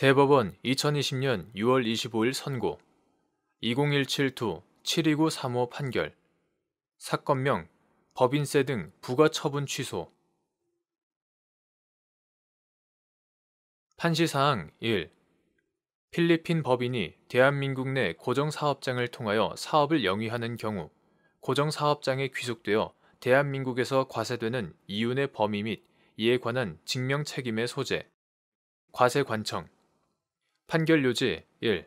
대법원 2020년 6월 25일 선고 2017-2-72935 판결 사건명 법인세 등 부가 처분 취소 판시사항 1. 필리핀 법인이 대한민국 내 고정사업장을 통하여 사업을 영위하는 경우 고정사업장에 귀속되어 대한민국에서 과세되는 이윤의 범위 및 이에 관한 증명 책임의 소재 과세관청 판결 요지 1.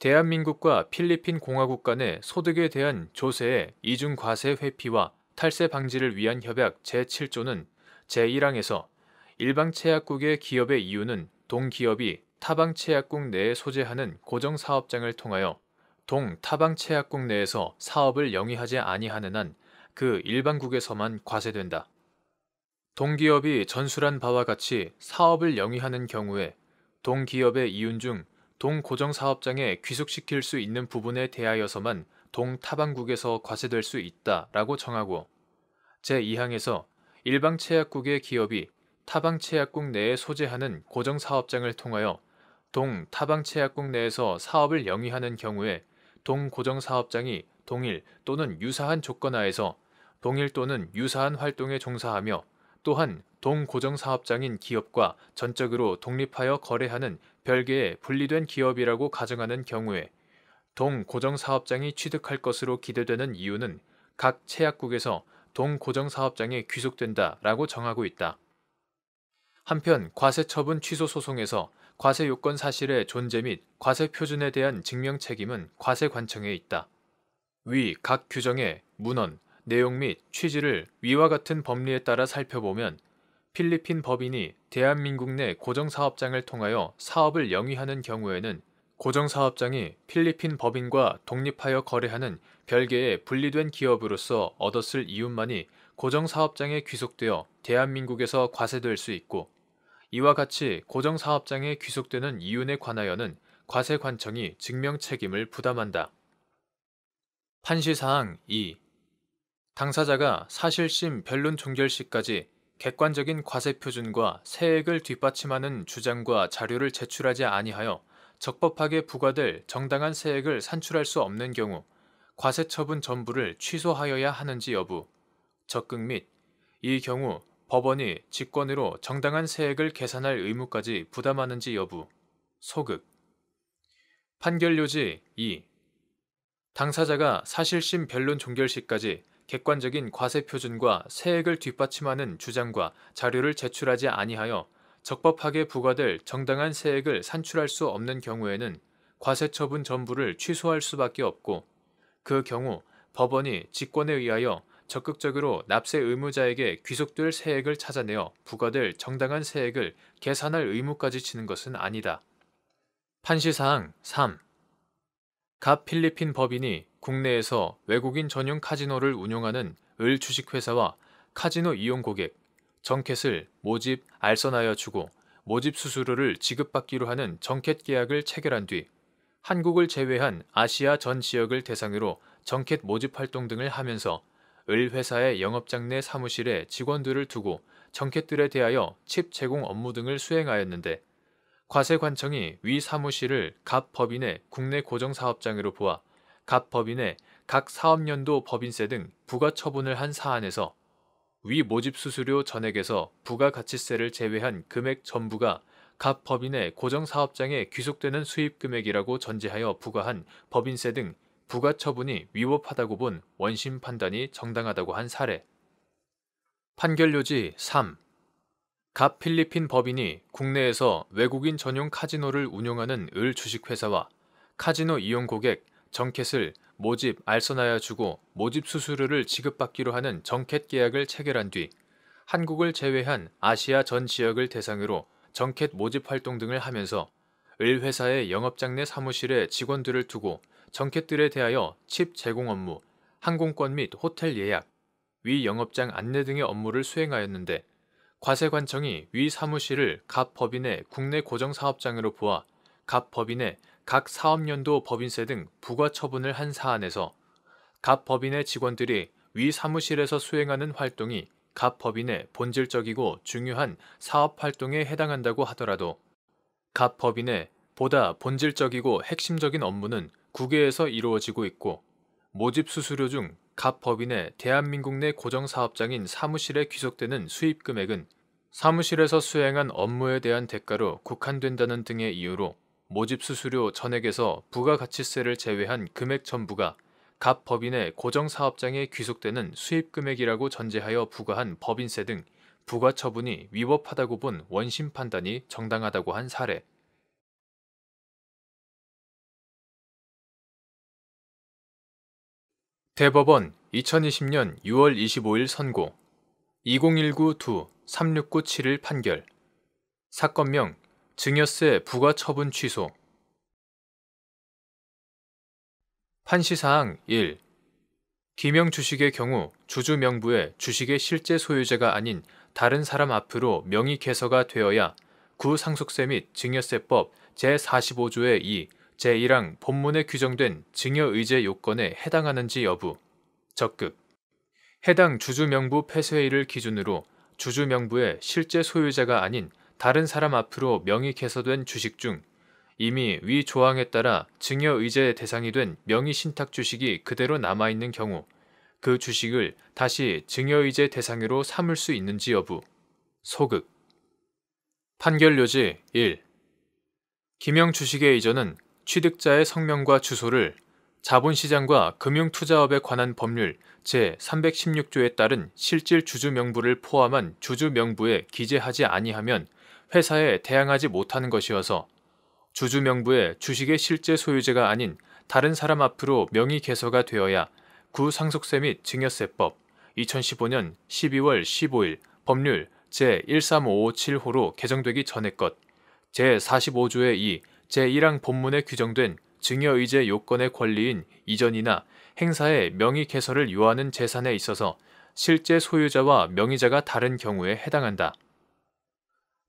대한민국과 필리핀 공화국 간의 소득에 대한 조세의 이중과세 회피와 탈세 방지를 위한 협약 제7조는 제1항에서 일방채약국의 기업의 이유는 동기업이 타방채약국 내에 소재하는 고정사업장을 통하여 동타방채약국 내에서 사업을 영위하지 아니하는 한 그 일방국에서만 과세된다. 동기업이 전술한 바와 같이 사업을 영위하는 경우에 동기업의 이윤 중 동고정사업장에 귀속시킬 수 있는 부분에 대하여서만 동타방국에서 과세될 수 있다라고 정하고 제2항에서 일방채약국의 기업이 타방채약국 내에 소재하는 고정사업장을 통하여 동타방채약국 내에서 사업을 영위하는 경우에 동고정사업장이 동일 또는 유사한 조건 하에서 동일 또는 유사한 활동에 종사하며 또한 동고정사업장인 기업과 전적으로 독립하여 거래하는 별개의 분리된 기업이라고 가정하는 경우에 동고정사업장이 취득할 것으로 기대되는 이유는 각 채약국에서 동고정사업장에 귀속된다라고 정하고 있다. 한편 과세처분 취소 소송에서 과세요건 사실의 존재 및 과세표준에 대한 증명 책임은 과세관청에 있다. 위 각 규정의 문헌, 내용 및 취지를 위와 같은 법리에 따라 살펴보면 필리핀 법인이 대한민국 내 고정사업장을 통하여 사업을 영위하는 경우에는 고정사업장이 필리핀 법인과 독립하여 거래하는 별개의 분리된 기업으로서 얻었을 이윤만이 고정사업장에 귀속되어 대한민국에서 과세될 수 있고 이와 같이 고정사업장에 귀속되는 이윤에 관하여는 과세관청이 증명 책임을 부담한다. 판시사항 2. 당사자가 사실심 변론 종결 시까지 객관적인 과세표준과 세액을 뒷받침하는 주장과 자료를 제출하지 아니하여 적법하게 부과될 정당한 세액을 산출할 수 없는 경우 과세처분 전부를 취소하여야 하는지 여부, 적극 및 이 경우 법원이 직권으로 정당한 세액을 계산할 의무까지 부담하는지 여부, 소극. 판결 요지 2. 당사자가 사실심 변론 종결 시까지 객관적인 과세표준과 세액을 뒷받침하는 주장과 자료를 제출하지 아니하여 적법하게 부과될 정당한 세액을 산출할 수 없는 경우에는 과세처분 전부를 취소할 수밖에 없고 그 경우 법원이 직권에 의하여 적극적으로 납세 의무자에게 귀속될 세액을 찾아내어 부과될 정당한 세액을 계산할 의무까지 지는 것은 아니다. 판시사항 3. 갑 필리핀 법인이 국내에서 외국인 전용 카지노를 운영하는 을 주식회사와 카지노 이용 고객, 정켓을 모집, 알선하여 주고 모집 수수료를 지급받기로 하는 정켓 계약을 체결한 뒤 한국을 제외한 아시아 전 지역을 대상으로 정켓 모집 활동 등을 하면서 을 회사의 영업장 내 사무실에 직원들을 두고 정켓들에 대하여 칩 제공 업무 등을 수행하였는데 과세관청이 위 사무실을 갑 법인의 국내 고정사업장으로 보아 갑 법인의 각 사업연도 법인세 등 부가처분을 한 사안에서 위 모집 수수료 전액에서 부가가치세를 제외한 금액 전부가 갑 법인의 고정사업장에 귀속되는 수입금액이라고 전제하여 부과한 법인세 등 부가처분이 위법하다고 본 원심 판단이 정당하다고 한 사례. 판결 요지 3. 갑 필리핀 법인이 국내에서 외국인 전용 카지노를 운영하는 을 주식회사와 카지노 이용 고객, 정켓을 모집, 알선하여 주고 모집 수수료를 지급받기로 하는 정켓 계약을 체결한 뒤 한국을 제외한 아시아 전 지역을 대상으로 정켓 모집 활동 등을 하면서 을 회사의 영업장 내 사무실에 직원들을 두고 정켓들에 대하여 칩 제공 업무, 항공권 및 호텔 예약, 위 영업장 안내 등의 업무를 수행하였는데 과세관청이 위 사무실을 갑 법인의 국내 고정사업장으로 보아 갑 법인의 각 사업연도 법인세 등 부과처분을 한 사안에서 갑 법인의 직원들이 위 사무실에서 수행하는 활동이 갑 법인의 본질적이고 중요한 사업활동에 해당한다고 하더라도 갑 법인의 보다 본질적이고 핵심적인 업무는 국외에서 이루어지고 있고, 모집 수수료 중 갑 법인의 대한민국 내 고정사업장인 사무실에 귀속되는 수입 금액은 사무실에서 수행한 업무에 대한 대가로 국한된다는 등의 이유로 모집 수수료 전액에서 부가가치세를 제외한 금액 전부가 갑 법인의 고정사업장에 귀속되는 수입 금액이라고 전제하여 부과한 법인세 등 부과 처분이 위법하다고 본 원심 판단이 정당하다고 한 사례. 대법원 2020년 6월 25일 선고. 2019-2-36971 판결. 사건명 증여세 부과 처분 취소. 판시사항 1. 기명 주식의 경우 주주 명부에 주식의 실제 소유자가 아닌 다른 사람 앞으로 명의 개서가 되어야 구상속세 및 증여세법 제45조의 2, 제1항 본문에 규정된 증여의제 요건에 해당하는지 여부. 적극. 해당 주주 명부 폐쇄일을 기준으로 주주 명부에 실제 소유자가 아닌 다른 사람 앞으로 명의 개서된 주식 중 이미 위 조항에 따라 증여의제 대상이 된 명의 신탁 주식이 그대로 남아있는 경우 그 주식을 다시 증여의제 대상으로 삼을 수 있는지 여부. 소극. 판결 요지 1. 기명 주식의 이전은 취득자의 성명과 주소를 자본시장과 금융투자업에 관한 법률 제316조에 따른 실질 주주 명부를 포함한 주주 명부에 기재하지 아니하면 회사에 대항하지 못하는 것이어서 주주 명부에 주식의 실제 소유자가 아닌 다른 사람 앞으로 명의 개서가 되어야 구상속세 및 증여세법 2015년 12월 15일 법률 제13557호로 개정되기 전의 것 제45조의 2, 제1항 본문에 규정된 증여의제 요건의 권리인 이전이나 행사의 명의 개설을 요하는 재산에 있어서 실제 소유자와 명의자가 다른 경우에 해당한다.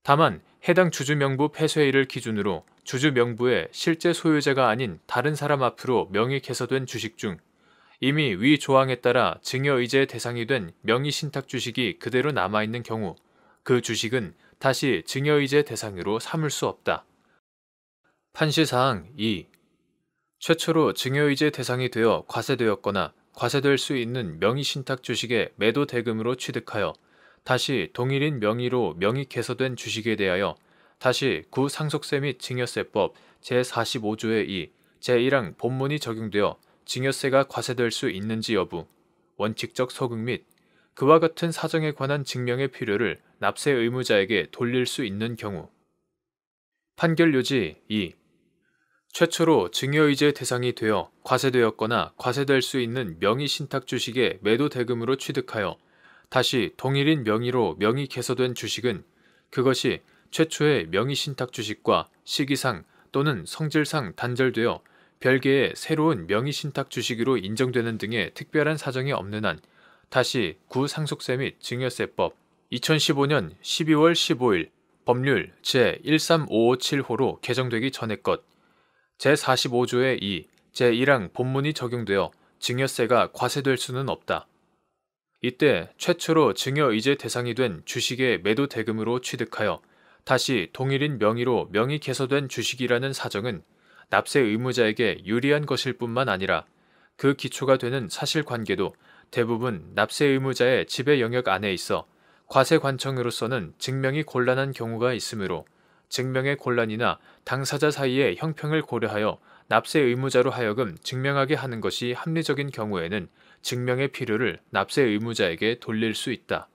다만 해당 주주 명부 폐쇄일을 기준으로 주주 명부에 실제 소유자가 아닌 다른 사람 앞으로 명의 개서된 주식 중 이미 위 조항에 따라 증여의제 대상이 된 명의 신탁 주식이 그대로 남아있는 경우 그 주식은 다시 증여의제 대상으로 삼을 수 없다. 판시사항 2. 최초로 증여의제 대상이 되어 과세되었거나 과세될 수 있는 명의 신탁 주식의 매도 대금으로 취득하여 다시 동일인 명의로 명의 개서된 주식에 대하여 다시 구상속세 및 증여세법 제45조의 2, 제1항 본문이 적용되어 증여세가 과세될 수 있는지 여부, 원칙적 소극 및 그와 같은 사정에 관한 증명의 필요를 납세 의무자에게 돌릴 수 있는 경우. 판결 요지 2. 최초로 증여의제 대상이 되어 과세되었거나 과세될 수 있는 명의 신탁 주식의 매도 대금으로 취득하여 다시 동일인 명의로 명의 개서된 주식은 그것이 최초의 명의 신탁 주식과 시기상 또는 성질상 단절되어 별개의 새로운 명의 신탁 주식으로 인정되는 등의 특별한 사정이 없는 한 다시 구상속세 및 증여세법 2015년 12월 15일 법률 제13557호로 개정되기 전의 것 제45조의 2, 제1항 본문이 적용되어 증여세가 과세될 수는 없다. 이때 최초로 증여의제 대상이 된 주식의 매도 대금으로 취득하여 다시 동일인 명의로 명의 개서된 주식이라는 사정은 납세 의무자에게 유리한 것일 뿐만 아니라 그 기초가 되는 사실관계도 대부분 납세 의무자의 지배 영역 안에 있어 과세관청으로서는 증명이 곤란한 경우가 있으므로 증명의 곤란이나 당사자 사이의 형평을 고려하여 납세 의무자로 하여금 증명하게 하는 것이 합리적인 경우에는 증명의 필요를 납세 의무자에게 돌릴 수 있다.